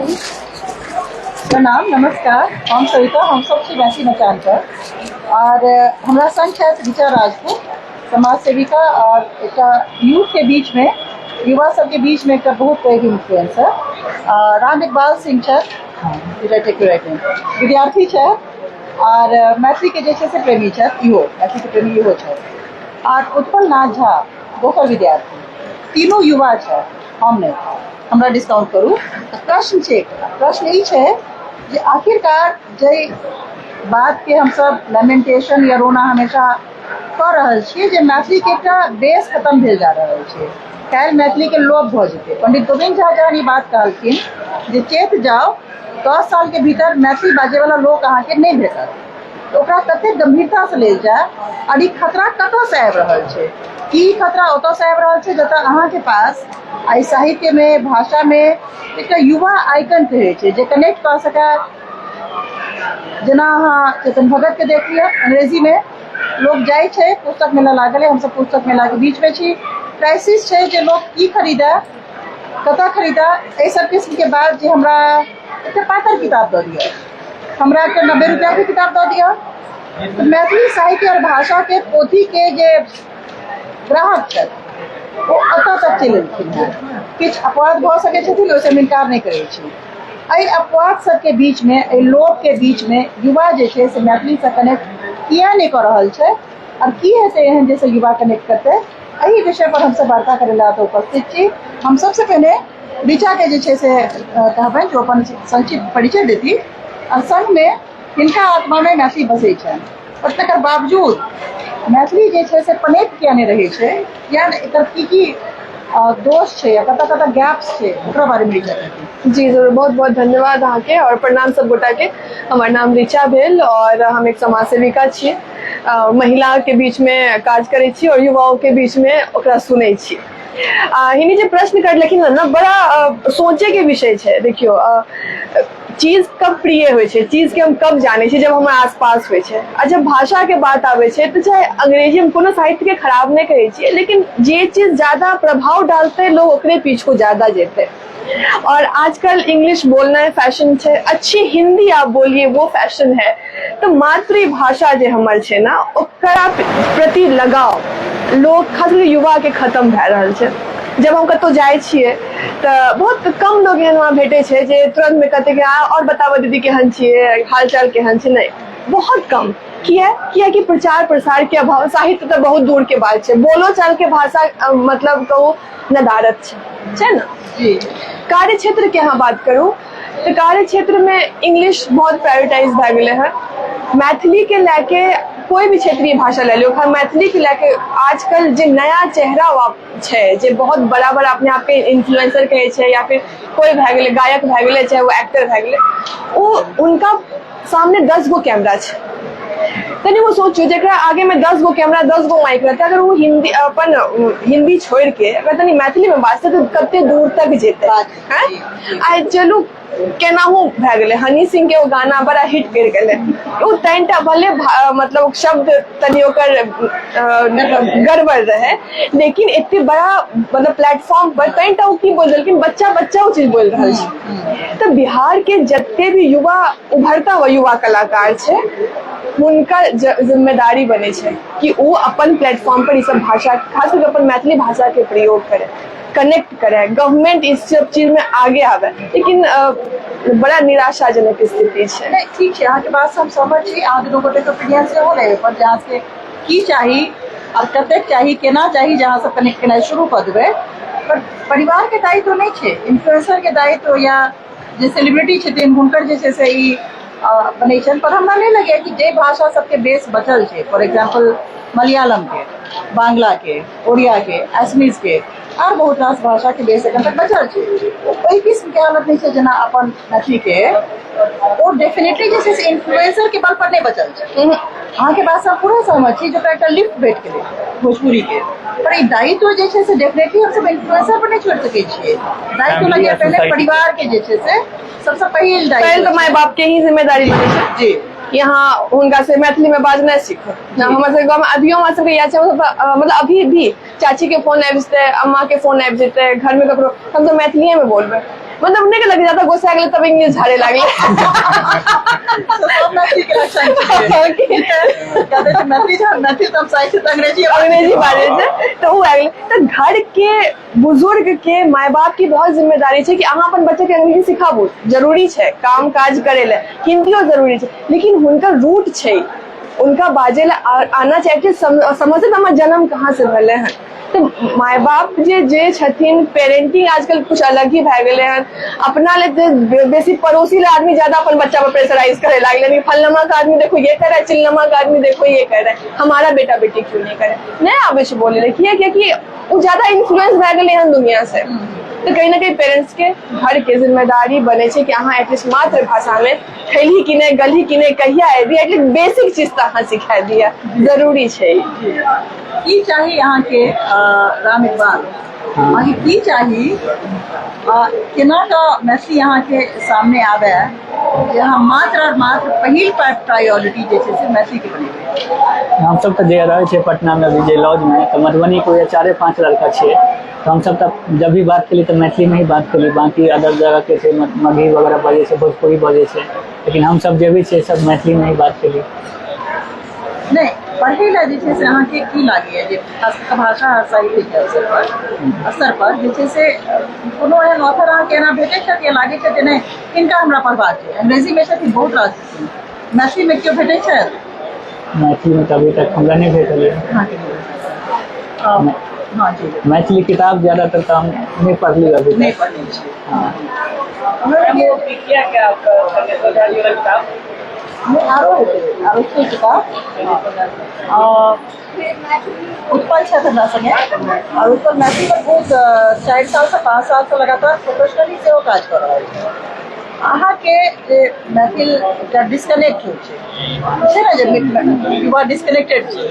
प्रणाम, नमस्कार। हम सविता, हम सब छी वैसी मचान पर और हमारा संघ है ऋचा राजपूत, समाज सेविका और एक यूथ के बीच में, युवा सब के बीच में एक बहुत पैघ इन्फ्लुएंस है। राम इकबाल सिंह विद्यार्थी है और मैथिली के जैसे से प्रेमी है, मैथिली के प्रेमी इहो है। और उत्पल नाथ झा दोसर विद्यार्थी, तीनों युवा है। हम नहीं, हमरा डिस्काउंट करू। प्रश्न ई है जे आखिरकार जे बात के हम सब लेमेंटेशन या रोना हमेशा कर रहल छियै जे मैथिली के एकटा बेस खत्म भेल जा रहल छै, काल्हि मैथिली के लोप भ जेतै। पंडित गोविंद झा जहन ई बात कहलखिन जे चेत जाओ 10 साल के भीतर मैथिली बाजै वाला लोक अहाँके नहीं भेटत, तो ओकरा कते गंभीरता से लेल जाए और ई खतरा कतऽ से आबि रहल छै। ई खतरा ओतऽ से आबि रहल छै जतऽ अहाँके पास आई साहित्य में, भाषा में एक युवा आइकन रहे छै जे कनेक्ट कर सकै। जेना अहाँ चेतन भगत के देख लिअ, अंग्रेजी में लोग जाय छै, पुस्तक मेला लागल है, हम सब पुस्तक मेला के बीच में छी। क्राइसिस छै जे लोग की खरीदा, कतऽ खरीदा, एहि सब किस्म के बाद जे हमरा एक पातर किताब दऽ दिअ, हमरा एक 90 रुपया के किताब दऽ दिअ। तो मैथिली साहित्य और भाषा के पोथी के जे ग्राहक छथि वो अतऽ तक चलि एलखिन हैं। किछु अपवाद भऽ सकै छथिन, ओहिसँ हम इनकार नहीं करै छी। एहि अपवाद सबके बीच में, एहि लोक के बीच में युवा जे छै से मैथिली से कनेक्ट किया नहीं कर रहल छै और की हेतै एहन जैसे युवा कनेक्ट करतै, एहि विषय पर हमसे वार्ता करै ला उपस्थित छी। हम सबसे पहले ऋचा के जे छै से कहबनि जो अपन संक्षिप्त परिचय देती। संघ में हिनका आत्मा में मैथिली बसै छनि, और तकर बावजूद मैथिली जे छै से पनैत किया नहीं रहै छै, या एकर की दोष छै या कतऽ कतऽ गैप्स छै, ओकरा बारे में जी जरूर। बहुत बहुत धन्यवाद अहाँ के और प्रणाम सब गोटा के। हमार नाम ऋचा भेल और हम एक समाज सेविका छियै, महिला के बीच में काज करै छी और युवाओं के बीच में ओकरा सुनै छी। हिनी जे प्रश्न करलखिन ना, बड़ा सोचे के विषय छै। देखियो, चीज कब प्रिय होय छै, चीज के हम कब जाने छी, जब हमारे आसपास होय छै। आ जब भाषा के बात आवे छै तो चाहे अंग्रेजी, हम कोनो साहित्य के खराब नहीं कहे छियै, लेकिन जे चीज ज्यादा प्रभाव डालते लोग ओकरे पीछे ज्यादा जेते। और आजकल इंग्लिश बोलना फैशन है, अच्छी हिंदी आप बोलिए वो फैशन है। तो मातृभाषा जे हमर छै ना, ओकरा प्रति लगाव लोग, खास करके युवा के खत्म भए रहल छै। जब हम कतौ जाय छियै तो बहुत कम लोग एहन वहाँ भेटे छै जे तुरंत में कहते कि और बताबो दीदी केहन छियै, हाल चाल केहन छै। नहीं, बहुत कम। किया कि प्रचार प्रसार के अभाव। साहित्य तो बहुत दूर के बात है, बोलो चाल के भाषा मतलब कहू नदारत छै ना। कार्य क्षेत्र के यहाँ बात करूँ तो कार्य क्षेत्र में इंग्लिश बहुत प्रायोरिटाइज भए गेले है। मैथिली के लेके कोई भी क्षेत्रीय भाषा ले लो, मैथिली के लेके आजकल जो नया चेहरा छै, जे बहुत बड़ा बड़ा अपने आप के इन्फ्लुएंसर कहे छै, या फिर कोई भए गेले गायक भए गेले, चाहे वो एक्टर भए गेले, वो उनका सामने 10 गो कैमरा छै। तनी वो सोचो जरा आगे में 10 गो कैमरा, 10 गो माइक रहते, अगर वो हिंदी छोड़ के अगर तनी मैथिली में बाजते तो कते दूर तक जेते। आइ चलू केनाहू भए गेले, हनी सिंह के वो गाना बड़ा हिट कर गेले, वो तनिटा भले मतलब शब्द तनी ओकर गड़बड़ रहे, लेकिन इतने बड़ा मतलब प्लेटफॉर्म पर तनिटा वो की बोल देलखिन, बच्चा वो चीज बोल रहा है। तो बिहार के जते भी युवा उभरता हुआ युवा कलाकार छे, उनका जिम्मेदारी बने छे कि वो अपन प्लेटफॉर्म पर इस सब भाषा, खास करके अपन मैथिली भाषा के प्रयोग करे, कनेक्ट करे। गवर्नमेंट इस सब चीज में आगे आवे, लेकिन बड़ा निराशाजनक स्थिति है। नहीं, ठीक है, अहाँके बात हम समझ छी। अहाँ दुनू गोटे के ओपिनियन से हो रहे पर जहाँ से की चाही और कतेक चाही, केना चाही, जहाँ से कनेक्ट केनाइ शुरू कर देबै। पर परिवार के दायित्व नहीं छै, इन्फ्लुएंसर के दायित्व या जे सेलिब्रिटी छथिन हुनकर जे छै से ई बनै छनि। पर हमरा नहीं लगे कि जे भाषा सबके बेस बचल छै, फॉर एग्जाम्पल मलयालम के, बांग्ला के, ओडिया के, असमीज के और बहुत रास भाषा के बेस एखन तक बचल छै। ओहि किस्म के हालत नहीं छै जेना अपन मैथिली के, वो डेफिनेटली जे छै से इन्फ्लुएंसर के बल पर नहीं बचल छै। अहाँ के बात से पूरा सहमत छी, जो एकटा लिफ्ट भेट गेलै भोजपुरी के, पर ई दायित्व जे छै से डेफिनेटली हम सब इन्फ्लुएंसर पर नहीं छोड़ सकै छियै। दायित्व लगे पहले परिवार के जे छै से सबसे पहिल दायित्व, तो माय बाप के ही जिम्मेदारी बने छै जी। यहाँ उनका से मैथिली में बाजना सीखो। हमारे गाँव में अभियो हमारे सबके या मतलब अभी भी चाची के फोन आबि जेतै, अम्मा के फोन आबि जेतै, घर में ककरो हम तो मैथिली में बोलबे। मतलब नहीं लग जाता गोसा गए तब इंग्लिश झाड़े लगे तो सब मैथिली के लक्षण छियै। कहते हैं मैथिली तो हम साहित्य तो अंग्रेजी बारे से तो वो अगले तो घर के बुजुर्ग के माय बाप की बहुत जिम्मेदारी है कि अहाँ अपन बच्चा के अंग्रेजी सिखाबू, जरूरी है काम काज करे ले, हिंदियो जरूरी है, लेकिन हुनका रूट है, उनका बाजे ला आना चाहिए। समझते हमारा जन्म कहाँ से भले हैं, तो माय बाप जे छथिन पेरेंटिंग आजकल कुछ अलग ही भए गेले हैं। अपना ले बेसी पड़ोसी ले आदमी ज्यादा अपन बच्चा पर प्रेशराइज करे लागले, फलनमा का आदमी देखो ये करे, चिल्लमा का आदमी देखो ये करे, हमारा बेटा बेटी क्यों नहीं करे, नहीं आवे से बोले रखिए क्योंकि वो ज्यादा इन्फ्लुएंस भए गेले हैं दुनिया से। तो कहीं ना कहीं पेरेंट्स के घर के जिम्मेदारी बने कि अहाँ एटलीस्ट मातृभाषा में खैली कि नहीं गली कि नहीं कहिया दिया, एटलीस्ट बेसिक चीज तो अहाँ सिखा दिया, जरूरी है। की चाही अहाँ के राम इकबाल, अहाँ की चाही केना का मैथिली अहाँ के सामने आवे जे हम मात्र और मात्र पहिल प्रायोरिटी जे छै से मैथिली के बनेबै। हम सब तो जे रहे छे पटना में अभी जे लॉज में, तो मधुबनी को ये 4-5 लड़का छे, तो हम सब तक जब भी बात करी तो मैथिली में ही बात करी, बाकी अदर जगह के छे मगही वगैरह बजे से, भोजपुरी बजे से, लेकिन हम सब जे भी छे सब मैथिली में ही बात करी। नहीं पढ़े ला जे छै से अहाँ के की लागे जे भाषा साहित्य के स्तर पर जे छै से कोनो एहन ऑथर अहाँ के एना भेटै छथि या लागे छै जे नहीं इनका हमरा पढ़बाक छै। अंग्रेजी में छथिन बहुत रास, मैथिली में क्यों भेटै छथि? मैथिली में तो अभी तक हमरा नहीं भेटल है। हाँ जी, मैथिली किताब ज्यादातर तो हम नहीं पढ़ली अभी नहीं तक। पढ़ने छी। आरो कोई किताब उत्पल छथि हमरा संगे, और उत्पल मैथिली पर बहुत 4 साल से 5 साल से लगातार प्रोफेशनली सेहो काज कर रहल छै। अहाँ के मैथिल एकटा डिस्कनेक्ट होइ छै ना, जे युवा डिस्कनेक्टेड छै,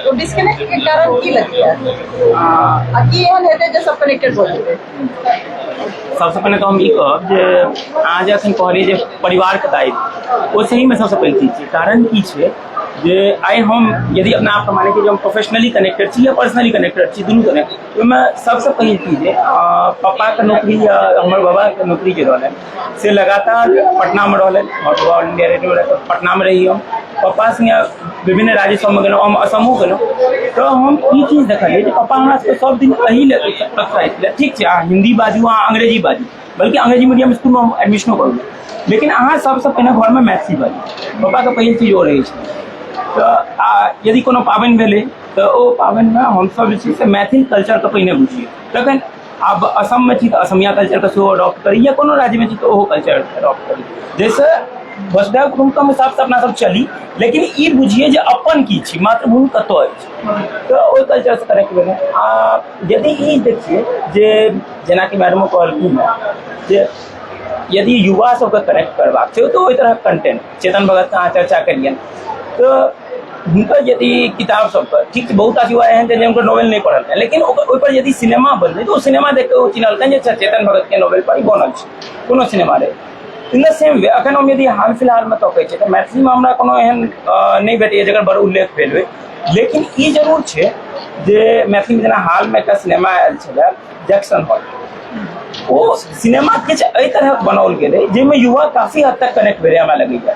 तो डिस्कनेक्ट के कारण की लगैया आ की एहन हेतै जे सब कनेक्टेड भऽ जेतै? सबसे पहले तो हम ई कहब जे अहाँ जे अखन कहलियै जे परिवार के दायित्व, ओ सही में सबसे पहिल चीज छै। कारण की छै जे आइ हम यदि अपना आप माने कि हम प्रोफेशनली कनेक्टेड छी या पर्सनली कनेक्टेड छी, दुनू कनेक्टेड, ओहिमे सबसे पहिल चीज पापा के नौकरी या हमर बाबा के नौकरी जे रहलन से लगातार पटना में रहलन, और बाबा ऑल इंडिया रेडियो में पटना में रही हम, पापा संगे विभिन्न राज्य में गेलहुँ, हम असमो गेलहुँ, तो हम ई चीज देखलियै जे पापा हमरा सबके सब दिन एही ले प्रोत्साहित केलक, ठीक छै अहाँ हिंदी बाजू, अहाँ अंग्रेजी बाजू, बल्कि अंग्रेजी मीडियम स्कूल में एडमिशनो करू, लेकिन अहाँ सबसे पहिने घर में मैथिली बाजू। पापा के पहिल चीज ओ रहै छै। तो यदि कोनो पाबनि भेलै तो ओ पाबनि में हमसब जे छै से मैथिल कल्चर के पहिने बुझियै, तखन आब असम में छी तो असमिया कल्चर के सेहो अडॉप्ट करी, या कोनो राज्य में छी तो ओहो कल्चर अडॉप्ट करी, जैसे वसुधैव कुटुम्बकम हिसाब से अपना सब चली, लेकिन ई बुझिए जे अपन की छी, मातृभूमि कतौ अछि, तो ओहि कल्चर से कनेक्ट भेलै। यदि ई देखिए जे जेना कि मैडमो कहलखिन जे यदि युवा सबके कनेक्ट करबाक छै तो ओहि तरह कंटेंट, चेतन भगत के अहाँ चर्चा करियन, तो हुनकर यदि किताब सब पर ठीक छै, बहुत युवा एहन छै जे हुनकर नॉवेल नहीं पढ़ल है, लेकिन ओहि पर यदि सिनेमा बनलै तो सिनेमा देख के ओ चिन्हलकनि जे चेतन भगत के नॉवेल पर ई बनल छै, कोनो सिनेमा रहै। इन द सेम वे अखन हम यदि हाल फिलहाल में तकै छै तो मैथिली में हमरा कोनो एहन नहीं भेटैए जकर बड़ उल्लेख भेल होय, लेकिन ई जरूर छै जे मैथिली में जेना हाल में एकटा सिनेमा आयल छलै जैक्सन हॉल, ओ सिनेमा किछु एहि तरह बनाओल गेलै जाहिमे युवा काफी हद तक कनेक्ट भेलै हमरा लगैया।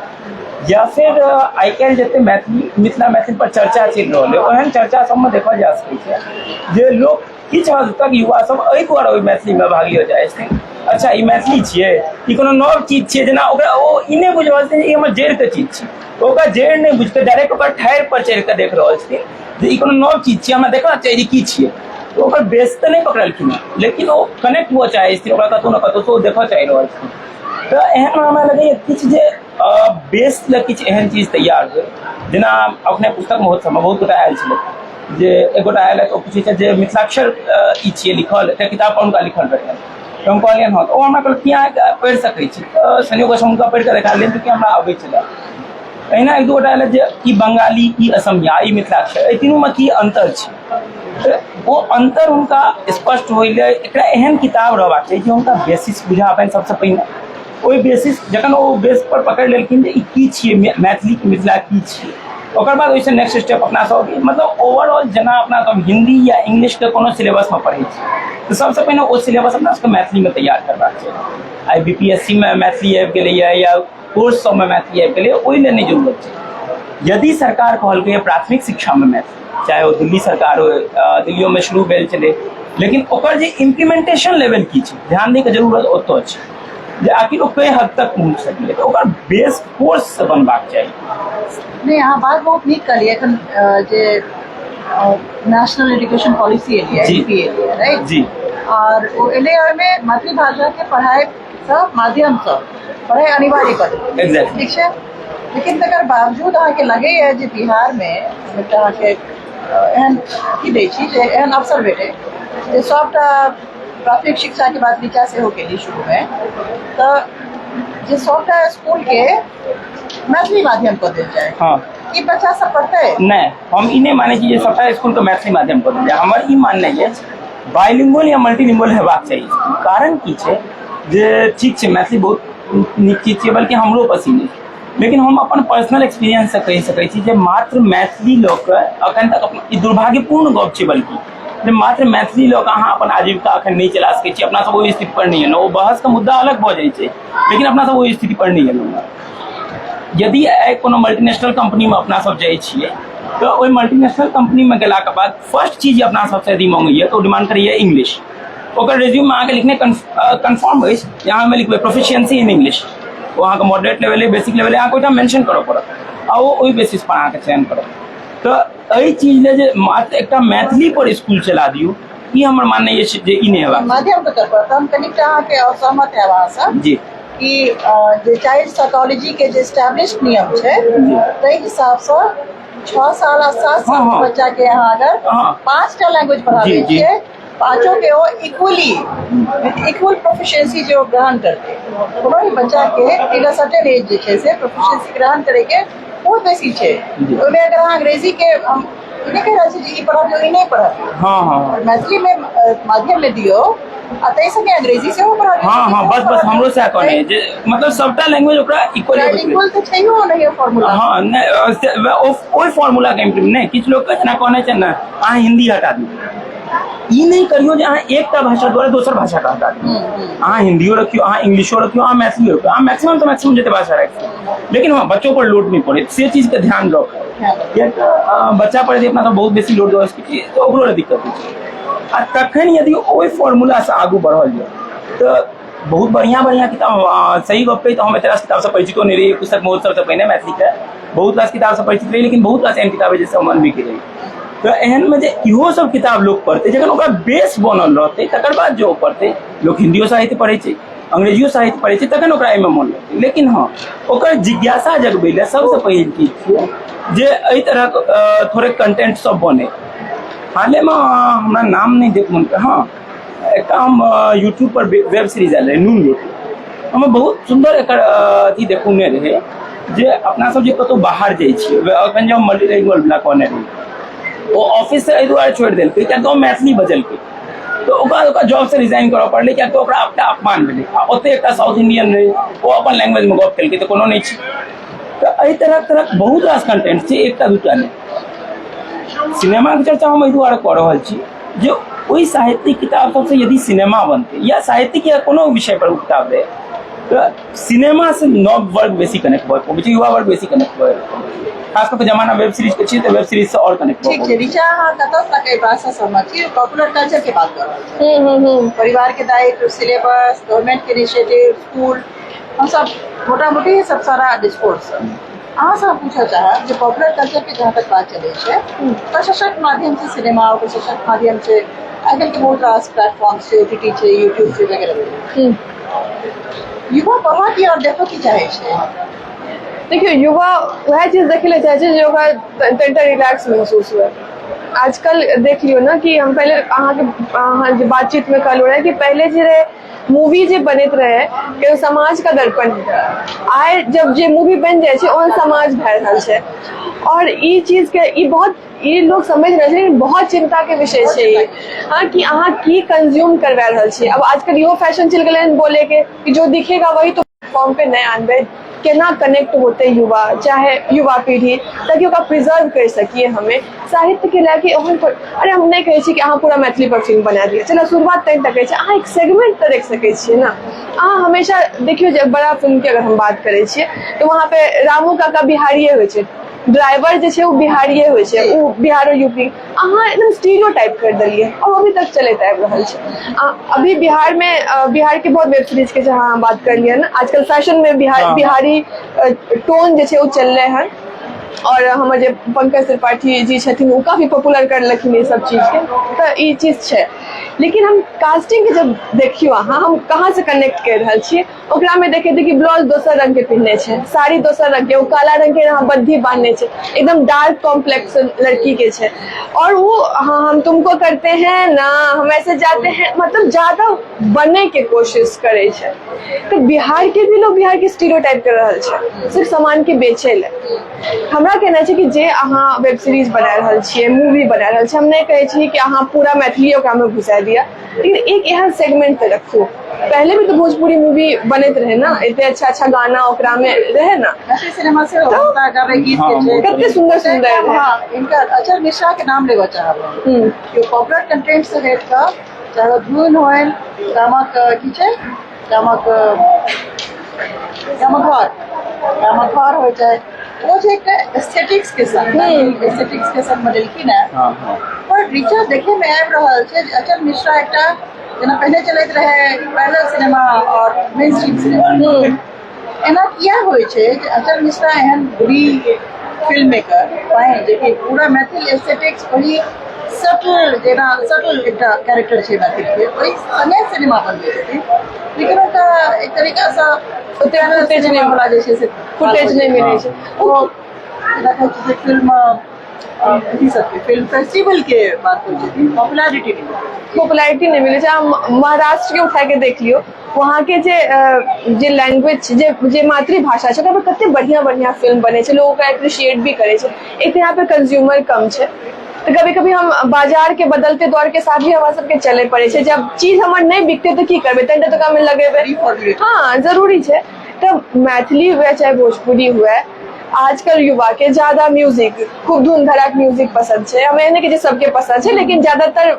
या फिर आइ काल्हि जते मैथिली मिथिला मैथिल पर चर्चा चलि रहल है, ओहन चर्चा सबमे देखल जा सकै छै जे लोग किछु हद तक युवा सब एहि दुआरे ओहि मैथिलीमे भाग लिअ चाहै छथिन, अच्छा ई मैथिली छियै, ई कोनो नव चीज छियै, जेना ओकरा ओ ई नहि बुझि रहल छथिन ई हमर जड़िके चीज छै, ओकरा जड़ि नहि बुझिके डायरेक्ट ओकर ठाढ़ि पर चढ़ि कऽ देख रहल छथिन जे ई कोनो नव चीज छियै, हमरा देखना चाही की छियै, तो ओकर बेस तऽ नहि पकड़लखिन हँ, लेकिन ओ कनेक्ट हुअ चाहै छथिन, ओकरा कतहु ने कतहु ओ देखऽ चाहि रहल छथिन। तऽ एहन हमरा लगैए किछु जे बेस लए किछु एहन चीज तैयार हुए, जेना अपने पुस्तक महोत्सवमे बहुत गोटा आयल छलै, जे एक गोटा आयल तऽ ओ पूछै छै जे मिथिलाक्षर ई छियै लिखल, एकटा किताब पर हुनका लिखल रहै, तऽ हम कहलियनि हँ, तऽ ओ हमरा कहलक कि अहाँ पढ़ि सकै छी, तऽ संयोगसँ हुनका पढ़ि कऽ देखा लेलियनि कि हमरा अबै छलै। अहिना एक दू गोटा आयल जे ई बंगाली, ई असमिया, ई मिथिलाक्षर, एहि तीनूमे की अन्तर छै, ओ अंतर हुनका स्पष्ट होइ ले एकरा एहन किताब रहबाक चाही जे हुनका बेसिस बुझा पानि। सबसँ पहिने ओहि बेसिस जखन ओ बेस पर पकड़ि लेलखिन जे ई की छियै, मैथिली की मिथिला की छियै, ओकर बाद ओहिसँ नेक्स्ट स्टेप अपना सब मतलब ओवरऑल जेना अपना सब हिंदी या इंग्लिश के कोनो सिलेबसमे पढ़ै छी तो सबसे पहले वो सिलेबस अपना सबके मैथिली में तैयार करबाक चाहिए। IBPSC में मैथिली आबि गेलैए या कोर्स सब में मैथिली आबि गेलैए, ओहि लेल नहि जरूरत छै। यदि सरकार कहलकै प्राथमिक शिक्षा में मैथिली, चाहे वो दिल्ली सरकार हो, दिल्लियो में शुरू भेल छलै, लेकिन ओकर जे इम्प्लीमेंटेशन लेवल की छै ध्यान दै के जरूरत ओतऽ छै, जे आखिर ओ कई हद तक पहुँच सकलै, तो ओकर बेस कोर्स बनबाक चाहिए। नहीं, अहाँ बात बहुत नीक कहलियै। एखन जे नेशनल एजुकेशन पॉलिसी एलियै, जी। NEP एलियै, राइट जी। और ओ एलै ओहिमे मैथिली भाषा के पढ़ाई सब माध्यम से पढ़ाई अनिवार्य कर देलकै। Exactly। ठीक छै, लेकिन तकर बावजूद अहाँके लगैए जे बिहार में अहाँके एहन की दै छी जे एहन अवसर भेटै जे सबटा प्राथमिक शिक्षा के बाद नीचा सेहो केली शुरू में, तऽ जे सबटा स्कूल के मैथिली माध्यम पर देल जाए, हाँ, ई बच्चा सब पढ़तै? नहीं, हम ई नहीं माने छी जे सबटा स्कूल के मैथिली माध्यम पर देल जाय। हमर ई माननाइ अछि बाइलिंगुअल या मल्टीलिंगुअल हेबाक चाही। कारण की छै जे ठीक छै मैथिली बहुत नीक चीज छै, बल्कि हमरो पसीन अछि, लेकिन हम अपन पर्सनल एक्सपीरियंस से कहि सकै छी जे मात्र मैथिली लऽ कऽ अखन तक ई दुर्भाग्यपूर्ण गप छै, बल्कि जे मात्र मैथिली लऽ कऽ अहाँ अपन आजीविका अखन नहि चला सकै छी। अपना सब ओहि स्थिति पर नहीं एलहुँ। ओ बहस का मुद्दा अलग भऽ जाइ छै, लेकिन अपना सब ओहि स्थिति पर नहीं एलहुँ। यदि कोनो मल्टीनेशनल कंपनी में अपना सब जाइ छियै तो ओहि मल्टीनेशनल कंपनी में गेलाके बाद फर्स्ट चीज अपना सबसे यदि मांगैए तो डिमांड करैए इंग्लिश। ओकर रिज्यूम में अहाँके लिखने कन्फर्म अछि जे अहाँ लिखबै प्रोफिशिएंसी इन इंग्लिश। वो अहाँके मॉडरेट लेवल है, बेसिक लेवल है, अहाँके ओहिठाम मेंशन करऽ पड़त आ वो ओहि बेसिस पर अहाँके चयन करत। तऽ एहि चीज ले जे मात्र एकटा मैथिली पर स्कूल चला दियौ, ई हमर माननाइ अछि जे ई नहि हेबाक माध्यम के तौर पर हम कनिकटा अहाँके असहमत है वहाँ से जी। कि जे चाइल्ड साइकोलॉजी के जे एस्टैब्लिश्ड नियम छै ताहि हिसाब से 6 साल आ 7 साल हाँ। के बच्चा के अहाँ अगर हाँ। 5टा लैंग्वेज पढ़ाबै जी, जी। छियै, पांचों के वो इक्वल प्रोफिशिएंसी जो ग्रहण करते, कोनो भी बच्चा के एक सर्टेन एज जे छै से प्रोफिशिएंसी ग्रहण करे के बहुत बेसी छै। ओहिमे अगर अहाँ अंग्रेजी के हम ई नहि कहि रहल छी जे ई पढ़बियौ ई नहि पढ़बियौ, हाँ हाँ मैथिली में माध्यम में दियो आ ताहि संगे अंग्रेजी सेहो पढ़बियौ। हाँ हाँ, बस हमरो सएह कहने है जे मतलब सबटा लैंग्वेज ओकरा इक्वल ट्राइलिंगुअल तऽ छैहो नहीं है फार्मूला। हाँ, ओहि फॉर्मूला के इम्प्लीमेंट नहीं। किछु लोग जेना कहने छै ने अहाँ हिंदी हटा दियौ, ई नहीं करियो जे अहाँ एकटा भाषा द्वारा दोसर भाषा का हटा दियौ। अहाँ हिंदियो रखियो, अहाँ इंग्लिशो रखियो, अहाँ मैथिलियो रखियो, अहाँ मैक्सिमम तो मैक्सिमम जते भाषा रखियो, लेकिन हाँ बच्चों पर लोड नहीं पड़े से चीज के ध्यान रखो। बच्चा पर यदि अपना सब बहुत बेसी लोड दऽ सकै तो ओकरो ले दिक्कत होइ छै। आ तखन यदि ओहि फॉर्मूला से आगू बढ़ल जाए तो बहुत बढ़िया किताब, सही गप कही तो हम एतरास किताब से परिचितो नहीं रही। पुस्तक महोत्सव से पहिने मैथिली के बहुत रास किताब से परिचित रही, लेकिन बहुत रास एहन किताब है जैसे हम अनबी के रही। तो एहन में जे इहो सब किताब लोग पढ़ते, जखन ओकरा बेस बनल रहते तकर बाद जो पढ़ते, लोग हिंदियो साहित्य पढ़े छै, अंग्रेजियो साहित्य पढ़े छै, तखन ओकरा एहिमे मन लगतै। लेकिन हाँ ओकर जिज्ञासा जगबै ले सबसे पहिल चीज छै जे एहि तरह थोड़े कंटेंट सब बने। हाले में हमरा नाम नहीं देख मन, हाँ एक हम यूट्यूब पर वेब सीरीज आयल रहे नून रोटी, हमें बहुत सुंदर एक अथी देखने रहे जे अपना सब जे कतौ बाहर जाइ छियै, अखन जब मल्टीलैंग्वेज वला कहने रही, वो ऑफिस से एहि दुआरे छोड़ि देलकै किया तो मैथिली बजलकै, तो ओकरा जॉब से रिजाइन करऽ पड़लै किया तो ओकरा अपना अपमान भेलै। आ ओते एकटा साउथ इंडियन रहे, वो अपन लैंग्वेज में गप केलकै तो कोनो नहीं छै। तो एहि तरह बहुत रास कंटेंट छै, एकटा दूटा नहीं। सिनेमा के चर्चा हम एहि दुआरे कऽ रहल छी जे ओहि साहित्यिक किताब सबसे यदि सिनेमा बनतै या साहित्यिक या कोनो विषय पर किताब रहे तो सिनेमा से नव वर्ग बेसी कनेक्ट भऽ पबै छै, युवा वर्ग बेसी कनेक्ट भऽ खास कऽ जमाना वेब सीरीज के छियै तो वेब सीरीज से और कनेक्ट ठीक छै। ऋचा अहाँ कतऽ तक एहि बात से सहमत छी? पॉपुलर कल्चर के बात कर रहल छी, परिवार के दायित्व, सिलेबस, गवर्नमेंट के इनिशिएटिव, स्कूल, हम सब मोटा मोटी सब सारा डिस्कोर्स अहाँ से पूछऽ चाहब जे पॉपुलर कल्चर के जहाँ तक बात चलै छै तऽ सशक्त माध्यम से सिनेमा और सशक्त माध्यम से आजकल के बहुत रास प्लेटफॉर्म छै, OTT छै, यूट्यूब छै वगैरह, युवा पढ़ऽ की और देखऽ की चाहे छै? देखियो युवा वह चीज देखे ले चाहे छै जे ओकरा तनिटा रिलैक्स महसूस हुए। आजकल देख लियो ना कि हम पहले अहाँ जे बातचीत में कहलू रहे कि पहले जे रहे मूवी जे बनैत रहे के समाज का दर्पण है, आइ जब जे मूवी बन जाए छै ओहन समाज भए रहल छै। और ई चीज के ई बहुत ई लोग समझ रहे छै, बहुत चिंता के विषय छै हाँ कि अहाँ की कंज्यूम करवा रहल छी। अब आजकल इहो फैशन चल गेलै बोले के कि जो दिखेगा वही तो प्लेटफॉर्म पे नहीं आनबे, केना कनेक्ट होते युवा, चाहे युवा पीढ़ी, ताकि ओकरा प्रिजर्व कर सकिए हमें साहित्य के लेके ओहन पर। अरे हम नहीं कहै छी कि अहाँ पूरा मैथिली पर फिल्म बना दिए, चलो शुरुआत तक कहै छी, अहाँ एक सेगमेंट तऽ देख सकै छियै ना। अहाँ हमेशा देखियो जब बड़ा फिल्म के अगर हम बात करै छियै तो वहाँ पे रामू काका बिहारिये होइ छै, ड्राइवर जे छै वो बिहारिये होइ छै, वो बिहार और यूपी। अहाँ एकदम स्टीरियोटाइप कर देलिए और अभी तक चलते आबि रहल छै। अभी बिहार में बिहार के बहुत वेब सीरीज के जहाँ हम बात कर लिया ना, आजकल फैशन में बिहारी टोन जे छै वो चलले हैं। और हमर जे पंकज त्रिपाठी जी छथिन वो काफी पॉपुलर करलखिन ये सब चीज के, तो ये चीज छै। लेकिन हम कास्टिंग के जब देखियो अहाँ, हम कहाँ से कनेक्ट कर रहल छियै, ओकरा में देखे थे कि ब्लाउज दोसर रंग के पहनने छै, साड़ी दोसर रंग के, वो काला रंग के यहाँ बद्धी बांधने छै, एकदम डार्क कॉम्प्लेक्स लड़की के छै। और वो हाँ हम तुमको करते हैं ना, हम ऐसे जाते हैं, मतलब ज्यादा बने के कोशिश करे छै। तो बिहार के भी लोग बिहार के स्टीरियोटाइप कर रहल छै सिर्फ सामान के बेचे ले। हमरा कहना छै कि जे अहाँ वेब सीरीज बना रहल छियै, मूवी बना रहल छियै, हम नहीं कहै छी कि अहाँ पूरा मैथिली ओकरा में घुसा दिया, लेकिन एक एहन सेगमेंट पे रखू। पहले भी तो भोजपुरी मूवी बनत रहे ना, इतने अच्छा अच्छा गाना ओकरा में रहे ना, मैथिली सिनेमा से होता गावे गीत के छै, कते सुंदर सुंदर रहे। हाँ, इनका अचल मिश्रा के नाम लेबा चाहब कि पॉपुलर कंटेंट से हेट का चाहे धुन होएल, गामक की छै, गामक घर हो जाए, वो जे एक एस्थेटिक्स के संग एस्थेटिक्स के संग बदलखिन है। पर रिचा देखे में आबि रहल छै अचल मिश्रा एकटा जेना पहले चलैत रहे पैरेलल सिनेमा और मेन स्ट्रीम सिनेमा, एना किया होइ छै जे अचल मिश्रा एहन बुरी फिल्म मेकर पाए जे कि पूरा मैथिल एस्थेटिक्स वही सटल जेना सटल एकटा कैरेक्टर छै मैथिल के, वही संगे सिनेमा बनबै छथिन, लेकिन ओकरा एक तरीका से फुटेज नहीं वाला जे छै से फुटेज नहीं मिले छै। वो देखै छै फिल्म अथी सबके फिल्म फेस्टिवल के बात होइ छथिन, पॉपुलैरिटी नहीं मिले छै। हम महाराष्ट्र के उठा के देख लियो, वहाँ के जे लैंग्वेज जे मातृभाषा छै, ओकरा पर कते बढ़िया बढ़िया फिल्म बने छै, लोग ओकरा एप्रिशिएट भी करे छै। एक यहाँ पे कंज्यूमर कम छै, तो कभी कभी हम बाजार के बदलते दौर के साथ भी हमारे सबके चले पड़े छै। जब चीज हमार नहीं बिकते तो की करबे, तनिटा तो कम लगेबे, हाँ जरूरी छै। तो मैथिली हुए चाहे भोजपुरी हुए, आजकल युवा के ज्यादा म्यूजिक, खूब धूम धड़ाक म्यूजिक पसंद है। हमें नहीं कि सबके पसंद है, लेकिन ज्यादातर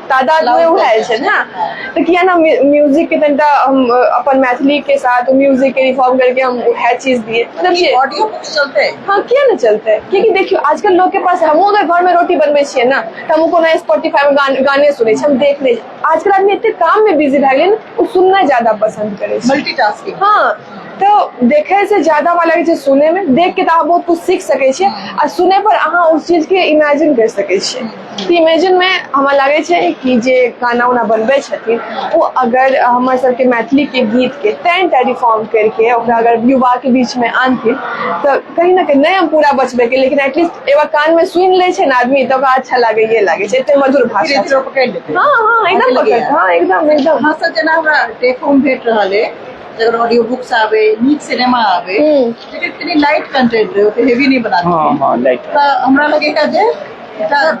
तादाद में उहे छै ना, तो किया ना म्यूजिक के तनिटा हम अपन मैथिली के साथ म्यूजिक के रिफॉर्म करके हम उहे चीज दिए, मतलब ऑडियो बुक्स चलते हैं। हाँ किया ना चलते हैं, क्योंकि देखियो आजकल लोग के पास, हम अगर घर में रोटी बनबे छियै ना, तो हम कोनो स्पॉटिफाई में गाने सुने छी, हम देख ले। आजकल आदमी इतने काम में बिजी भए गेलै, वो सुनना ज्यादा पसंद करे छै, मल्टीटास्किंग। हाँ, तो देखे से ज्यादा वाला छै सुने में, देख के तो अहाँ बहुत कुछ सीख सके छियै, आ सुने पर अहाँ उस चीज के इमेजिन कर सके छियै। तो इमेजिन में हमरा लगे छै कि जे गाना उना बनबे छथिन, वो अगर हमर सबके मैथिली के गीत के तनिटा रिफॉर्म करके ओकरा अगर युवा के बीच में आनथिन, तो कहीं ना कहीं नहीं हम पूरा बचबे के, लेकिन एटलीस्ट एगो कान में सुन ले छै ना आदमी, तो ओकरा अच्छा लगे, ये लगे छै, एते मधुर भाषा छै। हाँ हाँ एकदम पकड़, हाँ एकदम एकदम। हाँ सब जना हमरा टेक होम भेट रहल है, अगर ऑडियो बुक्स आवे, नीक सिनेमा आवे, लेकिन इतनी लाइट कंटेंट रहे, तो हेवी नहीं बनाते। हाँ हाँ लाइक तो हमरा लगेगा जे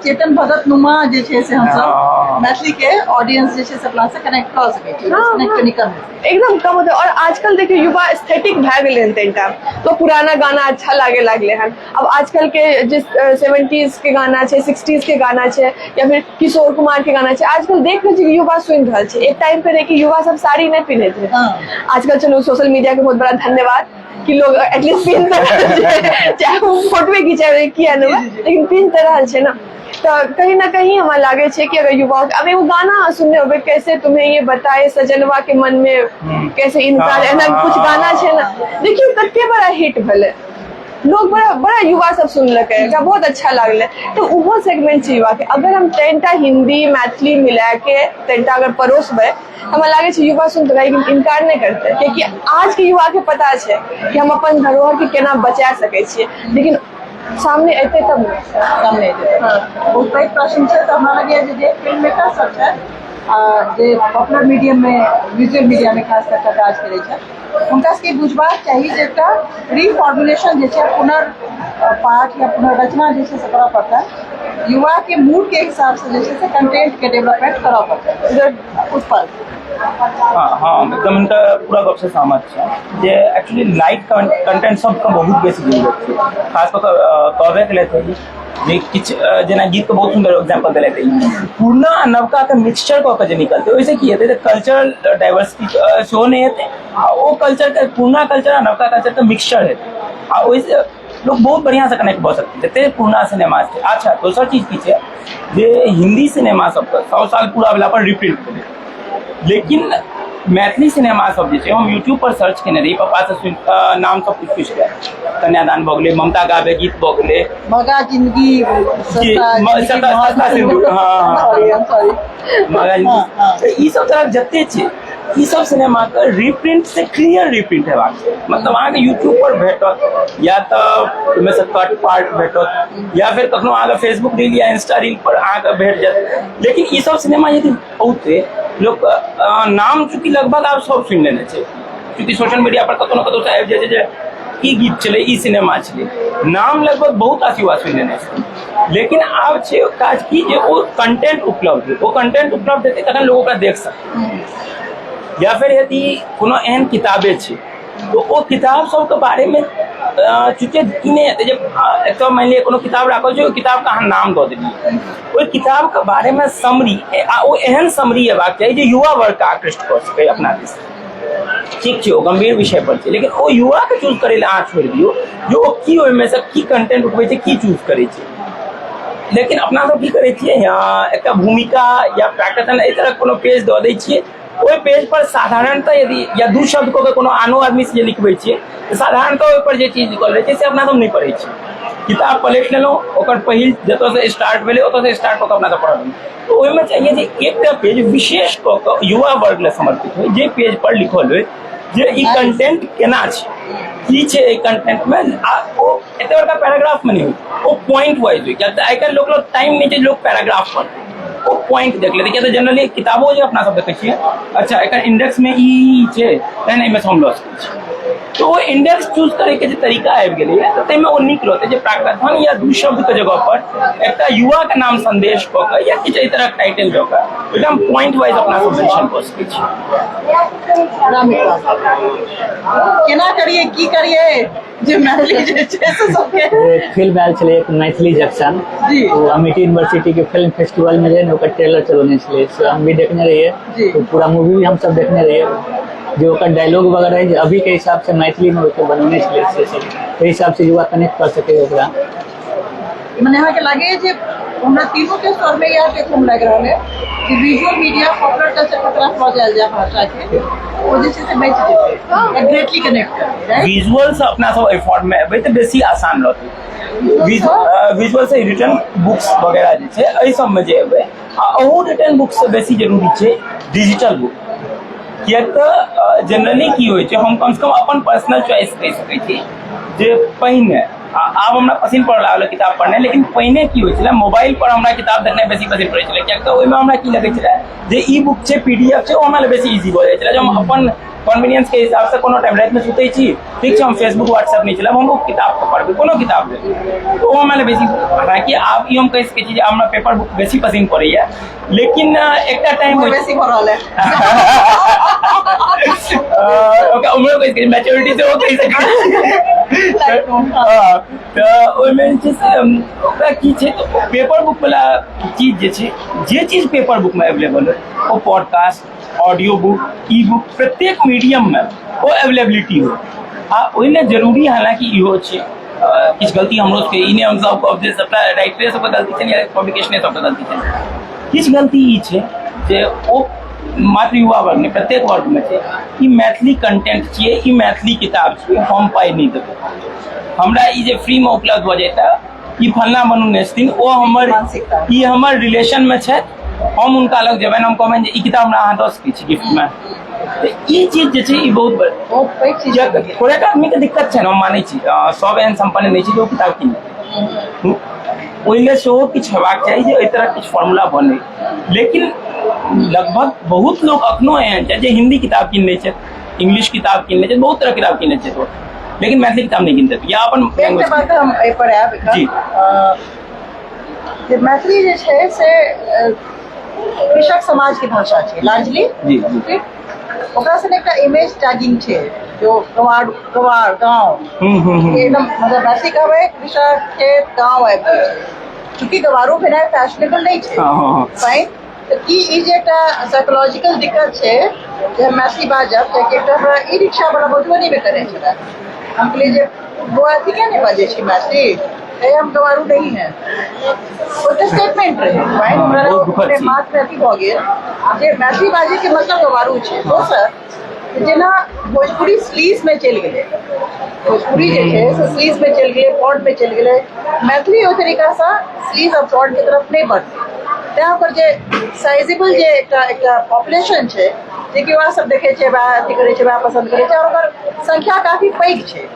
चेतन भगत नुमा जे छै से हम सब मैथिली के ऑडियंस जे छै से अपना से कनेक्ट कर सके छी, कनेक्ट नहीं कर एकदम कम होते। और आजकल देखियो युवा एस्थेटिक भए गेले हन तनिटा, तो पुराना गाना अच्छा लागे लागले हन। अब आजकल के जिस 70s के गाना छै, 60s के गाना छै, या फिर किशोर कुमार के गाना छै, आजकल देख रहे छी युवा सुन रहल छै। एक टाइम पे रहे कि युवा सब साड़ी नहीं पिन्हैत रहे, आजकल चलो सोशल मीडिया के बहुत बड़ा धन्यवाद कि लोग एटलीस्ट पिन चाहे वो फोटो खिंचावे किया ना, लेकिन पिन तरह छै ना। तो कहीं ना कहीं हमारा लागे छै कि अगर युवाओं, अब एगो गाना सुनने होबे, कैसे तुम्हें ये बताए सजनवा के मन में कैसे इनकार, एना कुछ गाना छै ना, देखियो कते बड़ा हिट भेले, लोग बड़ा बड़ा युवा सब सुनलक, बहुत अच्छा लागले। तो वो सेगमेंट छै युवा के, अगर हम तनिटा हिंदी मैथिली मिला के तनिटा अगर परोसबे, हमरा लागे छै युवा सुनते, लेकिन इनकार नहीं करते, क्योंकि आज के युवा के पता छै कि हम अपन धरोहर के केना बचा सके छियै, लेकिन सामने एते तब सामने एते। हाँ, बहुत पैघ प्रश्न छै। तो हमरा लगे जे फिल्म मेकर सब छै, जे पॉपुलर मीडियम में, विजुअल मीडिया में खास करके काज करे छै, उनका सबके बुझबाक चाही जे एकटा रिफॉर्मुलेशन जे छै, पुनर्पाठ या पुनर्रचना जे छै से करऽ पड़तै, युवा के मूड के हिसाब से जे छै से कंटेंट के डेवलपमेंट करऽ पड़तै उस पर। हाँ एकदम इनका पूरा गप से सहमत है जे एक्चुअली लाइट कंटेंट सबके बहुत बेसी जरूरत है, खास कऽ कहबे के लेते जे किछु जेना गीत के बहुत सुंदर एग्जांपल देले थे, पुरना आ नवका के मिक्सचर कऽ के जे निकलते ओइसे की हेतै कल्चरल डाइवर्सिटी शो नहीं हेतै आ ओ कल्चर के पुरना कल्चर आ नवका कल्चर के मिक्सचर हेतै आ ओइसे लोग बहुत बढ़िया से कनेक्ट भऽ सकते जते पुरना सिनेमा छै। अच्छा दोसर चीज की छै जे हिंदी सिनेमा सबके 100 साल पूरा भेला पर रिप्रिंट भेलै, लेकिन मैथिली सिनेमा सब जे छै हम यूट्यूब पर सर्च केने रही, पापा से नाम सब कुछ पूछ गया, कन्यादान भऽ गेलै, ममता गाबे गीत भऽ गेलै, मगा जिंदगी सस्ता सिंदूर, मगा जिंदगी, ई सब तरह जते छै ई सब सिनेमा के रिप्रिंट से क्लियर रिप्रिंट हेबाक छै, मतलब अहाँके यूट्यूब पर भेटत या तऽ ओहिमे से कट पार्ट भेटत या फिर कखनो अहाँके फेसबुक रील या इंस्टा रील पर अहाँके भेट जायत, लेकिन ई सब सिनेमा यदि औते लोग नाम चूंकि लगभग आब सब सुनि लेने छै, चूंकि सोशल मीडिया पर कतौ न कतौ से आबि जाइ छै जे ई गीत छलै ई सिनेमा छलै, नाम लगभग बहुत रास युवा सुनि लेने छै, लेकिन आब छै काज की जे ओ कंटेंट उपलब्ध है, ओ कंटेंट उपलब्ध हेतै तखन लोग ओकरा देख सकतै, या फिर यदि कोनो एहन किताबे छै तो ओ किताब सबके बारे में चूँकि ई नहि हेतै जे एक मानि लिअ कोनो किताब राखल छै, ओहि किताबके अहाँ नाम दऽ देलियै, ओहि किताबके बारेमे समरी आ ओ एहन समरी हेबाक चाही जे युवा वर्गके आकृष्ट कऽ सकै अपना दिस, ठीक छै ओ गंभीर विषय पर छै, लेकिन ओ युवाके चूज करै लए अहाँ छोड़ि दियौ जे ओ की ओहिमे से की कंटेंट उठबै छै, की चूज करै छै, लेकिन अपना सब की करै छियै एकटा भूमिका या प्रकटन एहि तरह कोनो पेज दऽ दै छियै, ओहि पेज पर साधारणतः यदि या दू शब्द को कोनो आनो आदमी से जे लिखबै छियै तऽ साधारणतः ओहि पर जे चीज लिखल रहै छै से अपना सब नहि पढ़ै छियै, किताब पलटि लेलहुँ ओकर पहिल जतऽ से स्टार्ट भेलै ओतऽ से स्टार्ट कऽ के अपना सब पढ़लहुँ, तो ओहिमे चाहिए जे एकटा पेज विशेष कऽ के युवा वर्ग लए समर्पित होइ, जे पेज पर लिखल होइ जे ई कंटेंट केना छै, की छै एहि कंटेंट में, ओ एते बड़का पैराग्राफ में नहीं हो, ओ पॉइंट वाइज होइ, किया तऽ आइ काल्हि लोग टाइम नहीं छै लोग पैराग्राफ पर ओ पॉइंट देख लेते, किया तऽ जनरली किताबो जे अपना सब देखै छियै अच्छा एकर इंडेक्स में ई छै तहन एहिमे से हम लऽ सकै छी, तो वो इंडेक्स चूज करे के जे तरीका आबि गेलै है तऽ ताहिमे ओ नीक रहतै जे प्राकृतन या दू शब्द के जगह पर एकटा युवा के नाम संदेश कऽ के या किछु एहि तरह टाइटल दऽ के एकदम पॉइंट वाइज अपना सब मेंशन कऽ सकै छी। केना करिए की करिए जे मैथिली जे छै से सबके एक फिल्म आयल छलै एक मैथिली जंक्शन, जी। तो अमिटी यूनिवर्सिटी के फिल्म फेस्टिवल में जे है ओकर ट्रेलर चलौने छलै से हम भी देखने रहिए, तो पूरा मूवी भी हम सब देखने रहिए, जो ओकर डायलॉग वगैरह है अभी के हिसाब से मैथिली में ओकर बनौने छलै से सब एहि हिसाब से युवा कनेक्ट कर सके ओकरा। मने अहाँके लागे जे हमरा तीनों के स्वर में या फिल्म लग रहा है कि विजुअल मीडिया पॉपुलर कल्चर के तरफ लऽ जायल जाय भाषा के ओ जे छै से बचि जेतै ग्रेटली कनेक्ट करतै, विजुअल से अपना सब एहि फॉर्म में एबै तऽ बेसी आसान रहतै, विजुअल से रिटर्न बुक्स वगैरह जे छै एहि सब में जे एबै आ ओहो रिटर्न बुक्स से बेसी जरूरी छै डिजिटल बुक, किएक तऽ जनरली की होइ छै हम कम से कम अपन पर्सनल चॉइस कहि सकै छी जे पहिने आब हमरा पसंद पड़ऽ लागल किताब पढ़नाइ, लेकिन पहिने की होइ छलै मोबाइल पर हमरा किताब देखनाइ बेसी पसंद पड़ै छलै, किएक तऽ ओहिमे हमरा की लगै छलै जे ई बुक छै PDF छै ओ हमरा बेसी इजी भऽ जाइ छलै, जब हम अपन कन्वीनियंस के हिसाब से कोनो टाइम राति में सुतै छी ठीक छै हम फेसबुक व्हाट्सएप नहीं चलाब हम वो किताब को पढ़बै कोनो किताब देबै तो हमरा लए बेसी, हालांकि आब ई हम कहि सकै छी जे हमरा पेपर बुक बेसी पसंद पड़ैया, लेकिन एकटा टाइम बेसी भऽ रहल है ओके उम्र कहि सकै मैच्योरिटी से ओ कहि सकै तऽ ओहिमे जे छै ओकरा की छै पेपर बुक वाला चीज जे छै जे चीज पेपर बुक में अवेलेबल है ओ podcast audio book ebook प्रत्येक मीडियम में ओ अवेलेबिलिटी हो आ ओहिमे जरूरी हालांकि इहो छै किछु गलती हमरो सबके ई नहि हमसब जे सबटा राइटरे सबके गलती छै या पब्लिकेशने सबके गलती छै, किछु गलती ई छै जे ओ मात्र युवा वर्ग में प्रत्येक वर्ग में छै ई मैथिली कंटेंट छियै ई मैथिली किताब छियै हम पाइ नहि देबै, हमरा ई जे फ्री में उपलब्ध भऽ जेतै ई फलना बनू नेस्थिन ओ हमर ई हमर रिलेशन में छै हम उनका लग जेबनि हम कहबनि जे ई किताब हमरा अहाँ दऽ सकै छी गिफ्ट में, ई चीज जे छै ई बहुत पैघ चीज है, थोड़ेक आदमी के दिक्कत छै हम मानै छी सब एहन संपन्न नहि छै जे ओ किताब किने, ओहि लेल सेहो किछु हेबाक चाही जे एहि तरह किछु फॉर्मूला बने, लेकिन लगभग बहुत लोग अखनो एहन छै जे हिंदी किताब किन लै छै इंग्लिश किताब किन लै छै बहुत तरह किताब किन लै छै लेकिन मैथिली किताब नहीं किनते या अपन लैंग्वेज बात हम एहि पर आयब जी जे मैथिली जे छै से कृषक समाज की भाषा है लार्जली। जी, जी। ठीक ओकरा से एकटा इमेज टैगिंग है जो गवार गवार गांव एकदम मतलब मैथिली कहबै कृषक खेत गांव आबि गेल छै चूंकि गवारो भेनाइ फैशनेबल नहीं छै फाइन कि ई जे एकटा साइकोलॉजिकल दिक्कत छै जे हम मैथिली बाजब कियाकि एकटा हमरा ई रिक्शा वाला मधुबनी में करे छलै हम कहलिए जे बौआ अथी किया नहीं बाजै छी मैथिली हम गवारू नहीं है ओते स्टेटमेंट रहे फाइन हमरा माथ पे अथी भऽ गेल जे मैथिली बाजै के मतलब गवारू छै दोसर जेना भोजपुरी स्लीज में चलि गेलै भोजपुरी जे छै से स्लीज में चलि गेलै पॉड में चलि गेलै मैथिली ओहि तरीका से स्लीज और पॉड के तरफ नहीं बढ़तै तैं ओकर जे साइजेबल जे एकटा पॉपुलेशन छै जेकि वहाँ सब देखे छै वएह अथी करे छै वएह पसंद करे छै और ओकर संख्या काफी पैघ छै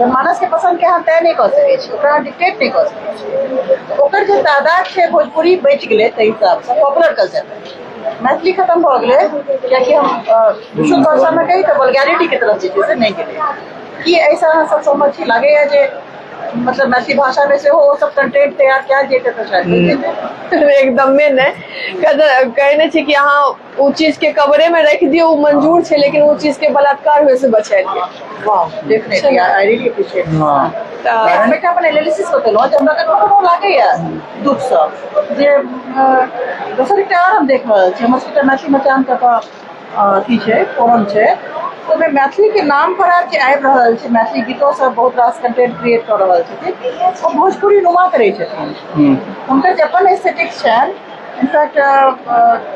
मानस के पसंद के अहाँ तय नहीं कऽ सकै छी ओकरा डिक्टेट नहीं कऽ सकै छी ओकर जे तादाद छै भोजपुरी बचि गेलै ताहि हिसाब से पॉपुलर कल्चर मैथिली खत्म भऽ गेलै कियाकि हम शुद्ध भाषा में कही तऽ वल्गैरिटी के तरफ जे छै से नहीं गेलै कि ऐसा अहाँ सब समझ छी लागैया जे मतलब मैथिली भाषा में से हो वो सब कंटेंट तैयार क्या जेते तो शायद एकदम में नहीं कहने छी कि अहाँ ओ चीज के कवरे में रख दियो वो मंजूर छै लेकिन वो चीज के बलात्कार हुए से बचाइए वाह डेफिनेटली आई रियली अप्रिशिएट हम एकटा अपन एनालिसिस बतेलहुँ जे हमरा कखनो लागैया दुख सँ जे दोसर एकटा और हम देख रहल छी हमर सबके मैथिली मचान के अथी छै फोरम छै तो मैं मैथिली के नाम पर आज आबि रहल छै मैथिली गीतों से बहुत रास कंटेंट क्रिएट कर रहल छथिन ओ भोजपुरी नुमा करै छथिन हुनकर जे अपन एस्थेटिक्स छनि इनफैक्ट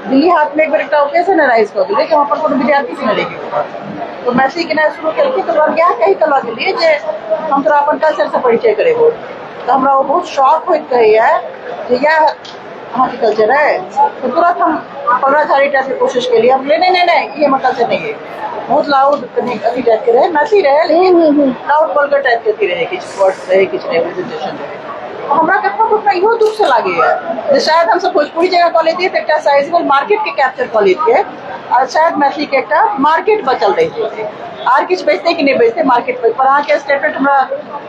दिल्ली हाट में एक बेर एकटा ओकेजन अराइज कऽ गेलै कि हम अपन कोनो विद्यार्थी से नहि लेके तो मैथिली केनाइ शुरू केलकै तो हमरा इएह कहि कऽ लऽ गेलियै जे हम तोरा अपन कल्चर से परिचय करेबो तो हमरा वो बहुत शौक होइत कहैया जे इएह अहाँके कल्चर है तो तुरंत हम पगड़ाझाड़ी टाइप के कोशिश केलिए हम नहीं नहीं नहीं ये हमारा कल्चर नहीं है बहुत लाउड अथी टाइप के रहे मैथिली रहे लेकिन लाउड वल्गर टाइप के अथी रहे किछु वर्ड्स रहे किछु रिप्रेजेंटेशन रहे हमरा कखनो इहो दुख से लागैया जे शायद हम सब भोजपुरी जगह कऽ लेतियै तऽ एकटा साइजेबल मार्केट के कैप्चर कऽ लेतियै और शायद मैथिली के एकटा मार्केट बचल रहि जेतै आर किछु बेचते कि नहीं बेचते मार्केट पर अहाँके स्टेटमेंट हमरा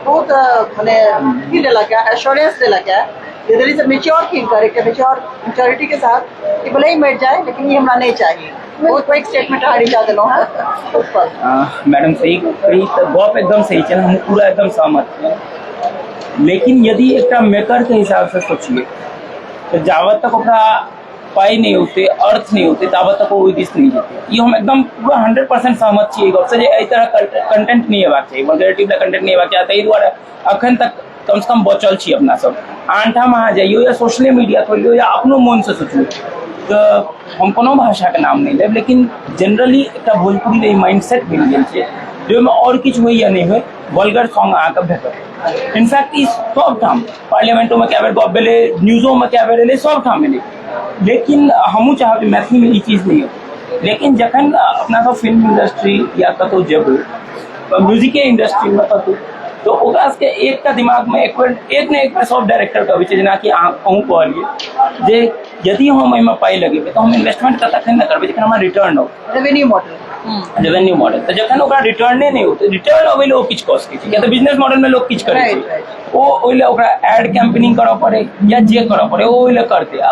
बहुत माने की देलक है एश्योरेंस देलक है there is a mature thinker एक मैच्योरिटी के साथ कि भले ही मिट जाए लेकिन ये हमरा नहीं चाहिए बहुत पैघ स्टेटमेंट अहाँ रिचा देलहुँ हैं मैडम सही कही तो गप एकदम सही है हम पूरा एकदम सहमत हैं लेकिन यदि एक मेकर के हिसाब से सोचिए तो जावत तक ओकरा पाई नहीं होते अर्थ नहीं होते ताबत तक वो दिस नहीं जेते ये हम एकदम पूरा 100% सहमत छियै गप से जे एहि तरह कंटेंट नहीं हेबाक चाही वल्गैरिटी वाला कंटेंट नहीं हेबाक चाही ताहि दुआरे अखन तक कम से कम बचल छी अपना सब आनठाम अहाँ जाइयो या सोशल मीडिया खोलियो या अपनो मन से सोचियो तो हम कोनो भाषा के नाम नहीं लेब लेकिन जनरली एक भोजपुरी माइंडसेट बनि गेल छै जाहिमे और किछु होइ या नहीं होइ वल्गर सॉन्ग अहाँके भेटत इनफैक्ट ई सब ठाम पार्लियामेंटो में कए बेर गप भेलै न्यूजो में कए बेर एलै सब ठाम एलै लेकिन हमहूँ चाहब मैथिली में ई चीज नहीं हो लेकिन जखन अपना सब फिल्म इंडस्ट्री या कतौ जेबै म्यूजिके इंडस्ट्री में कतौ तो ओकरा सबके एकटा दिमाग में एक ने एक बेर सब डायरेक्टर के अबै छै जेनाकि अहूँ कहलियै जे यदि हम एहिमे पाइ लगेबै तो हम इन्वेस्टमेंट तखन न करबै जखन हमरा रिटर्न हो रेवेन्यू मॉडल तो जखन ओकरा रिटर्ने नहीं होते रिटर्न अबै लेल ओ किछु कऽ सकै छै या तऽ बिजनेस मॉडल में लोग किछु करै छै ओ ओहि लेल ओकरा एड कैंपेनिंग करऽ पड़े या जे करऽ पड़े ओ ओहि लेल करतै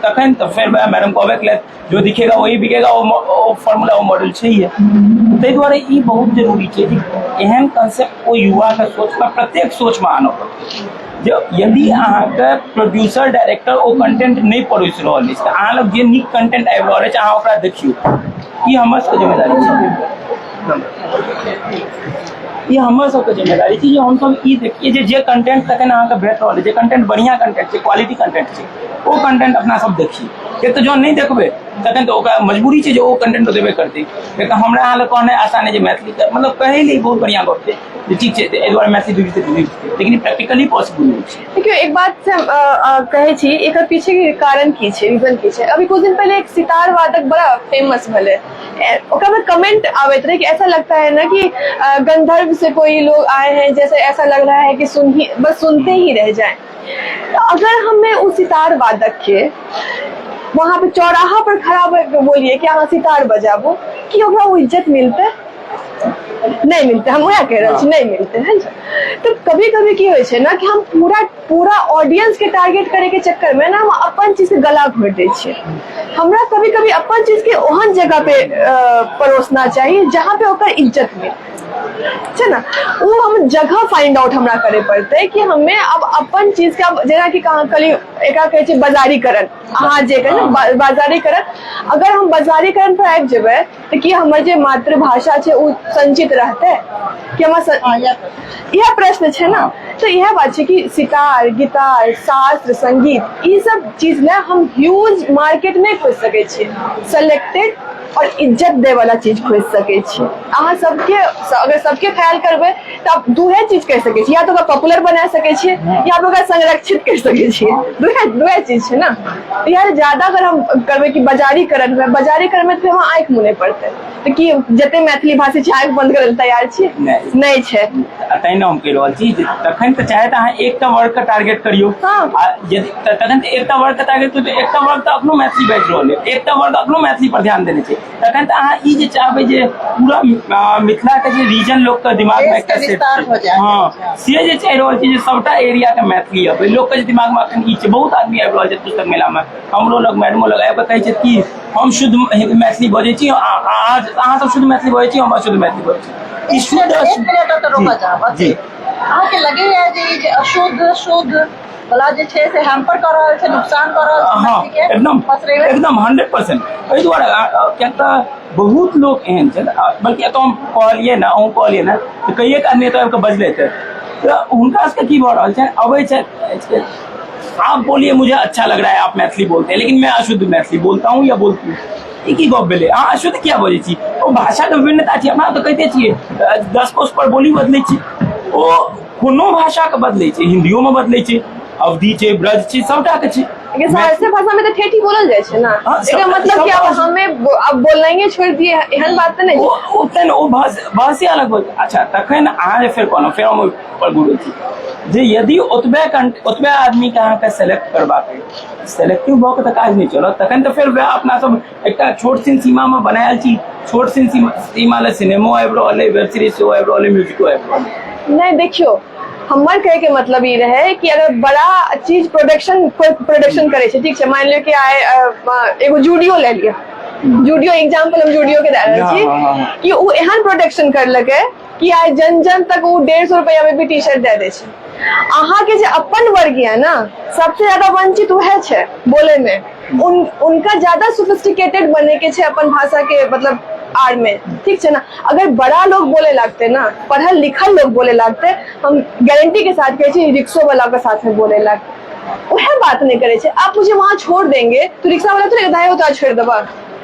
तखन तो फिर मैडम कहबे के जो दिखेगा वही बिकेगा वो फॉर्मूला वो मॉडल चाहिए ताहि दुआरे ई बहुत जरूरी छै जे एहन कंसेप्ट ओ युवा के सोच में प्रत्येक सोच में आनऽ पड़तै जो यदि अहाँके प्रोड्यूसर डायरेक्टर ओ कंटेंट नहीं परोसि रहल अछि तऽ अहाँ लग जे नीक कंटेंट आबि रहल अछि अहाँ ओकरा देखियौ ई हमर सबके जिम्मेदारी छै ये हमर सबके जिम्मेदारी छै जे हमसब ई देखिए जे कंटेंट तखन अहाँके भेट रहल छै जे कंटेंट बढ़िया कंटेंट छै क्वालिटी कंटेंट छै ओ कंटेंट अपना सब देखिए किएक तऽ जहन नहीं देखबै तखन तऽ ओकरा मजबूरी छै जे ओ कंटेंट तो देबे करतै किएक हमरा अहाँ लग कहनाइ आसान है जे मैथिली मतलब कहै लेल बहुत बढ़िया गप छै जे ठीक छै एहि दुआरे मैथिली लेकिन प्रैक्टिकली पॉसिबल नहीं छै देखियो एक बात से कहै छी एकर पीछे के कारण की छै रीजन की छै अभी कुछ दिन पहले एक सितार वादक बड़ा फेमस भले ओकरा में कमेंट आवैत रहे कि ऐसा लगता है ना कि गंधर्व से कोई लोग आए हैं जैसे ऐसा लग रहा है कि बस सुनते ही रह जाएं अगर हमें उस सितार वादक के वहां पे चौराहा पर खड़ा बोलिए कि अहाँ सितार बजाबो कि ओकरा वो इज्जत मिलते नहीं मिलते हम वह कह रहे नहीं मिलते हैं तो कभी कभी की होइ छै ना कि हम पूरा ऑडियंस के टारगेट करे के चक्कर में ना हम अपन चीज के गला घोट दै छियै। हमरा कभी कभी अपन चीज के ओहन जगह पे परोसना चाहिए जहाँ पे ओकर इज्जत मिले छै ना, वो हम जगह फाइंड आउट हमरा करे पड़ते कि हमें अब अपन चीज के, अब जेना कि कहाँ कली एका कहै छै बाजारीकरण, अहाँ जे कहै छै बाजारीकरण, अगर हम बाजारीकरण पर आबि जेबै तो कि हमर जे मातृभाषा छै वो संचित रहते कि हमर यह प्रश्न छै ना। तो यह बात छै कि सितार, गिटार, शास्त्र, संगीत ई सब चीज ले हम ह्यूज मार्केट नहीं खोज सकै छियै, सेलेक्टेड और इज्जत दे वाला चीज खोज सकै छियै। अहाँ सबके अगर सबके ख्याल करबै तो आप दूहे चीज कह सकै छियै, या तो ओकरा पॉपुलर बना सकै छियै या आप ओकरा संरक्षित कर सकै छियै, दूहे चीज छै ना। यार ज्यादा अगर हम करबै कि बाजारीकरण में तो वहाँ आँखि मुने पड़तै, तो कि जते मैथिली भाषी छै आँखि बंद करे तैयार छियै नहीं छै। तहिना हम कहि रहल छी तखन तऽ चाहे अहाँ एकटा वर्ग के टारगेट करियौ, तखन तऽ एकटा वर्ग के टारगेट करियौ, एकटा वर्ग तऽ अपनो मैथिली बाजि रहल है, एकटा वर्ग अपनो मैथिली पर ध्यान देने छै, तखन तऽ अहाँ ई जे चाहबै जे पूरा मिथिला के जे रीजन लोक के दिमाग में एकटा सेट हाँ से जे चाहि रहल छै जे सबटा एरिया के मैथिली अबै, लोक के दिमाग में अखन ई छै, बहुत आदमी आबि रहल छै पुस्तक मेला में, हमरो लग मैडमो लग आबि कहै छै कि हम शुद्ध मैथिली बजै छी, अहाँ सब शुद्ध मैथिली बजै छी, हम अशुद्ध मैथिली बजै छी। अहाँके लगैया जे अशुद्ध शुद्ध वाला जे छै से हैम्पर कर रहल छै, नुकसान कर रहल छै, एकदम 100%। एहि दुआरे कियाक तऽ बहुत लोग एहन छै, बल्कि एतऽ हम कहलियै ना, अहूँ कहलियै ना, तऽ कईएक आदमी एतऽ आबि कऽ बजलै तऽ हुनका सबके की भऽ रहल छै, अबै छै आप बोलिए मुझे अच्छा लग रहा है आप मैथिली बोलते हैं, लेकिन मैं अशुद्ध मैथिली बोलता हूँ या बोलती हूँ, ई की गप भेलै, अहाँ अशुद्ध किया बजै छी? ओ भाषाके विभिन्नता छै, हमरा तऽ कहिते छियै 10 कोश पर बोली बदलै छै, ओ कोनो भाषाके बदलै छै, हिन्दियोमे बदलै छै, अवधि छै, ब्रज छै, सबटा के छै। सहरसे भाषा में तो ठेठी बोलल जाए छै ना, एकर मतलब कि अब हमें अब बोलनाइए छोड़ दिए, एहन बात तो नहीं छै। ओ भाषे अलग बोल। अच्छा तखन अहाँ जे फेर कहलहुँ, फेर हम ओहिपर घुरै छी जे यदि ओतबे आदमी के अहाँके सेलेक्ट करबाक अछि, सेलेक्टिव भऽ के तऽ काज नहीं चलत, तखन तऽ फेर वएह अपना सब एकटा छोट सिन सीमा में बनायल छी, छोट सिन सीमा ले सिनेमो आबि रहल है, वेब सीरीज सेहो आबि रहल है, म्यूजिको आबि रहल है। नहीं देखियो, हमर कहे के मतलब ये रहे कि अगर बड़ा चीज प्रोडक्शन करे छै, ठीक छै, मान लियो कि आए एगो जूडियो ले लिया, जूडियो एग्जाम्पल हम जूडियो के दे रहल छी कि वो एहन प्रोडक्शन करलकै कि आइ जन जन तक वो 150 रुपया में भी टी शर्ट दे दे छै। अहाँ के जे अपन वर्ग है ना, सबसे ज्यादा वंचित वह छै बोले में, उनका ज्यादा सोफिस्टिकेटेड बने के छै अपन भाषा के मतलब आड़ में, ठीक है ना। अगर बड़ा लोग बोले लगते ना, पढ़ल लिखल लोग बोले लगते, हम गारंटी के साथ कहे छी रिक्शो वाला के साथ में बोले लगते, वह बात नहीं करे छे। आप मुझे वहां छोड़ देंगे तो रिक्शा वाला तो दाएं उतार छोड़ देबा,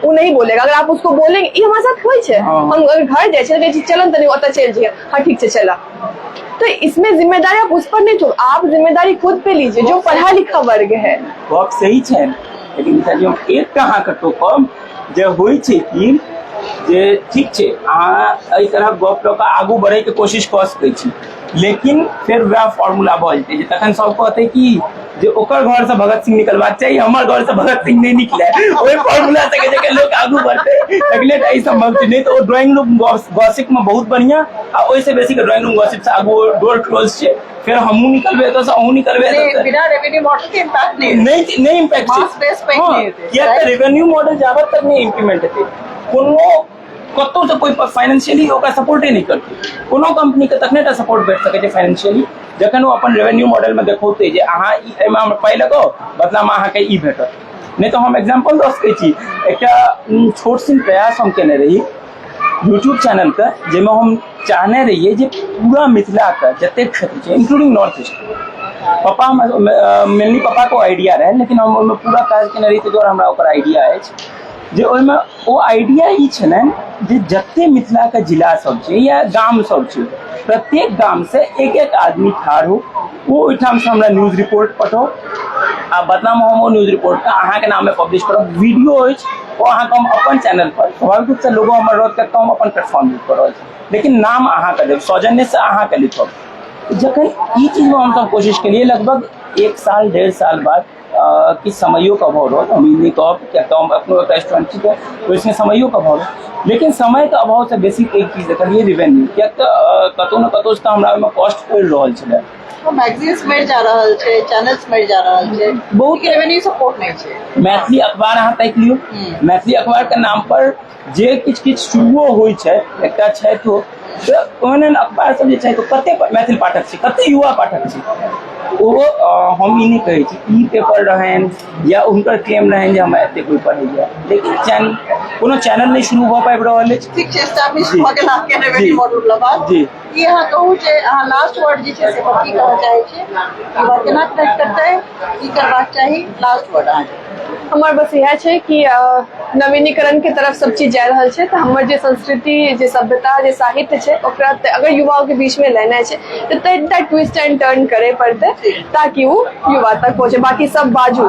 वो नहीं बोलेगा। अगर आप उसको बोलेंगे, ये हमारे साथ होइ छे, हम अगर घर जाए छे चलन तनी ओतऽ चल जाइए, हाँ ठीक है चला, तो इसमें जिम्मेदारी आप उस पर नहीं छोड़, आप जिम्मेदारी खुद पे लीजिए जो पढ़ा लिखा वर्ग है। बात सही है, लेकिन एक कहाँ के टोकब जे होइ छे कि जे ठीक छै, अहाँ एहि तरह गप लऽ कऽ आगू बढ़ै के कोशिश कऽ सकै छी, लेकिन फिर वएह फॉर्मूला भऽ जेतै जे तखन सब कहतै कि जे ओकर घर से भगत सिंह निकलबाक चाहिए, हमर घर से भगत सिंह नहीं निकले, ओहि फॉर्मूला से के लोग आगू बढ़तै, लगले तऽ ई संभव छै। नहीं तो ड्राइंग रूम गॉसिप में बहुत बढ़िया, आ ओहिसे बेसी के ड्राइंग रूम गॉसिप से आगू डोर क्लोज छै, फिर हमहूँ निकलबै एतऽ से, अहूँ निकलबै एतऽ से, बिना रेवेन्यू मॉडल के इम्पैक्ट नहीं इम्पैक्ट छै, मास बेस पे नहीं हेतै, किया तऽ रेवेन्यू मॉडल जाबत तक नहीं इम्प्लीमेंट हेतै, कोनो कतौ से कोई फाइनेंशियली ओकरा सपोर्टे नहीं करते, कोनो कंपनी के तखने टा सपोर्ट भेट सकै छै फाइनेंशियली जखन वो अपन रेवेन्यू मॉडल में देखौते जे अहाँ एहिमे हम पाइ लगाउ बदलामे अहाँके ई भेटत। नहीं तो हम एग्जाम्पल दऽ सकै छी, एकटा छोट सन प्रयास हम केने रही यूट्यूब चैनल के, जाहिमे हम चाहने रहिए जे पूरा मिथिला के जतेक क्षेत्र छै इंक्लूडिंग नॉर्थ ईस्ट, पापा मेनली पापा को आइडिया रहे, लेकिन हम ओहिमे पूरा काज केने रही, ताहि दुआरे हमरा ओकर आइडिया अछि जे ओहिमे ओ आइडिया ई छलनि जे जते मिथिला के जिला सब छै या गाम सब छै, प्रत्येक गाम से एक एक आदमी ठाढ़ हो, वो ओहिठाम से हमरा न्यूज रिपोर्ट पठाओ, आ बदलामे हम ओ न्यूज रिपोर्ट के अहाँके नाम में पब्लिश करब, वीडियो अछि ओ अहाँके हम अपन चैनल पर, स्वाभाविक रूप से लोगो हमर रद्द करके हम अपन प्लेटफॉर्म यूज कर रहल छी, लेकिन नाम अहाँके देब, सौजन्य से अहाँके लिखब। जखन ई चीज में हमसब कोशिश केलिए, लगभग 1 साल 1.5 साल बाद कि समयों का अभाव रहो हम नहीं कहब क्या हम अपनो रेस्टोरेंट छी तो इसमें समयों का अभाव रहो लेकिन समय के अभाव से बेसी एक चीज देखलिए रिवेन्यू किया कतौ न कतौ से हमरा में कॉस्ट पड़ि रहल छलै मैगजीन्स मरि जा रहल छै चैनल्स मरि जा रहल छै बहुत के रेवेन्यू सपोर्ट नहीं छै मैथिली अखबार अहाँ ताकि लियौ मैथिली अखबार के नाम पर जे किछु किछु शुरुओ होइ छै एकटा छै तो ओहन अखबार सब जे छै तो कते मैथिल पाठक छै कते युवा पाठक छै ओ हम ई नहीं कहै छी ई पेपर रहन या उनकर क्लेम रहन जे हमरा एते कोई पढ़ैया लेकिन कोनो चैनल नहीं शुरू भऽ पाबि रहल अछि ठीक छै एस्टैब्लिश भऽ गेल अहाँके रेवेन्यू मॉड्यूल लगा जी ई अहाँ कहू जे अहाँ लास्ट वर्ड जे छै से पर की कहऽ चाहै छी युवा केना कनेक्ट करतै की करबाक चाही लास्ट वर्ड अहाँके हमार बस यह है कि नवीनीकरण के तरफ सब चीज जा रहल छै तो हमर जे संस्कृति जे सभ्यता जे साहित्य छै ओकरा अगर युवाओं के बीच में लेना छै तो तनिटा ट्विस्ट एंड टर्न करे पड़ते ताकि वो युवा तक पहुंचे बाकी सब बाजू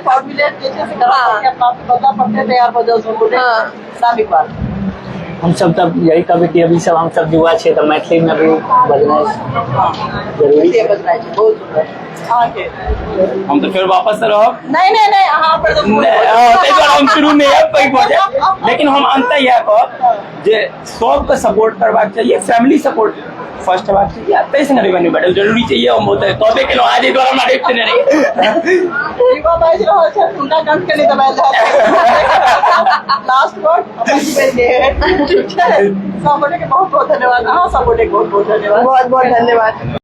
फॉर्मुलेट जे छै से करबाक के अपना बदला पड़ते तैयार हो जाओ बोले साबिक बात हम सब तब यही कहबै कि अभी सब हम सब युवा छै तो मैथिली में भी बजनाइ जरूरी से बदलाय छै बहुत सुंदर अहाँके हम तो फिर वापस से रहब नहीं अहाँ पर तो ताहि दुआरे हम शुरू नहीं है पैघ भऽ जाय लेकिन हम अंत इएह कहब जे सबके सपोर्ट करबाक चाहिए फैमिली सपोर्ट फर्स्ट हेबाक चाहिए ताहि संगे रेवेन्यू बढ़ल जरूरी चाहिए हम बहुत कहबे केलहुँ आज एहि दुआरे हमरा रेट ने रही युवा बाजि रहल छै हुनका कंठ के नहीं दबायल लास्ट वर्ड अपन जीवन के ठीक छै सब गोटे के बहुत बहुत धन्यवाद अहाँ सब गोटे के बहुत बहुत धन्यवाद बहुत बहुत धन्यवाद।